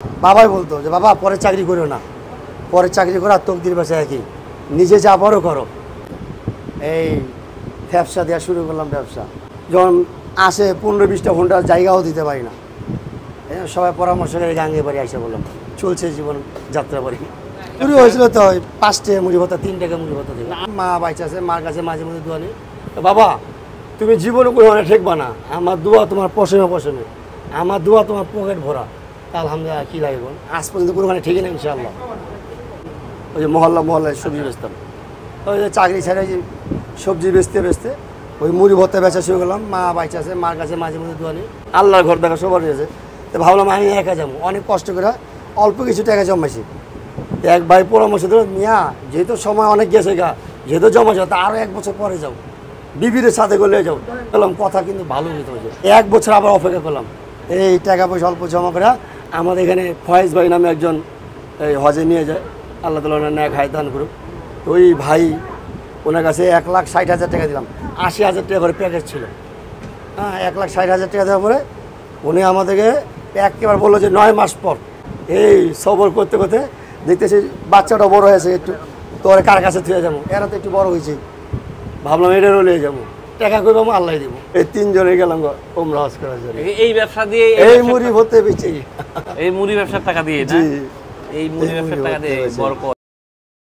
বাবাই বলতো যে বাবা পরে চাকরি করো না, পরে চাকরি করো আর তকদির বাসা একই, নিজে যা বড় করো। এই ব্যবসা দেওয়া শুরু করলাম। ব্যবসা যখন আসে 15-20টা ঘন্টা জায়গাও দিতে পারি না, সবাই পরামর্শ করে গাঙ্গে বাড়ি আসে বললাম চলছে জীবন যাত্রা বাড়ি। শুরু হয়েছিল তো 5 টাকা মুড়ি ভাতা, 3 টাকা মুড়ি ভাতা থেকে। মা বাইচা আছে, মার কাছে মাঝে মধ্যে দোয়া নেই। বাবা তুমি জীবনে কোনো মানে ঠেকবা না, আমার দোয়া তোমার পশমে পশমে, আমার দোয়া তোমার পকেট ভরা। আলহামদুলিল্লাহ, কী লাগে বল, আজ পর্যন্ত কোনো মানে ঠিকই না ইনশাআল্লাহ। ওই যে মহল্লায় সবজি বেচতাম, ওই যে চাকরি ছেড়ে যে সবজি বেচতে বেচতে ওই মুড়ি ভর্তা বেচা শুরু করলাম। মা বাইচা আছে, মার কাছে মাঝে মধ্যে দোয়া নেই। আল্লাহর ঘর দেখা সবার রয়েছে। তো ভাবলাম আমি একা যাবো, অনেক কষ্ট করে অল্প কিছু টাকা জমাইছি। এক ভাই পরামর্শ দিল, মিয়া যেহেতু সময় অনেক গেছে গা, যেহেতু জমাইছ তা আরও 1 বছর পরে যাও, বিবির সাথে করলে যাও। বললাম কথা কিন্তু ভালো হতে হয়েছে। 1 বছর আবার অপেক্ষা করলাম। এই টাকা পয়সা অল্প জমা করে আমাদের এখানে ফয়েজ ভাই নামে একজন এই হজে নিয়ে যায়, আল্লাহ তাআলা ওনার ন্যাক হায়াত দান করুক। তো ওই ভাই ওনার কাছে 1,60,000 টাকা দিলাম। 80,000 টাকা করে প্যাকেজ ছিল। হ্যাঁ, 1,60,000 টাকা দেওয়ার পরে উনি আমাদেরকে একেবারে বললো যে 9 মাস পর। এই সবর করতে করতে দেখতেছি বাচ্চাটা বড় হয়েছে, একটু তোর কার কাছে থেকে যাবো, এরা তো একটু বড় হয়েছে। ভাবলাম এটারও নিয়ে যাবো, টাকা করবো আল্লাহ দিব। এই 3 জনে গেলাম ওমরা হজ করার জন্য। এই ব্যবসা দিয়ে এই মুড়ি ভর্তে বেচি, এই মুড়ি ব্যবসার টাকা দিয়ে, জি এই মুড়ি ব্যবসার টাকা দিয়ে বড়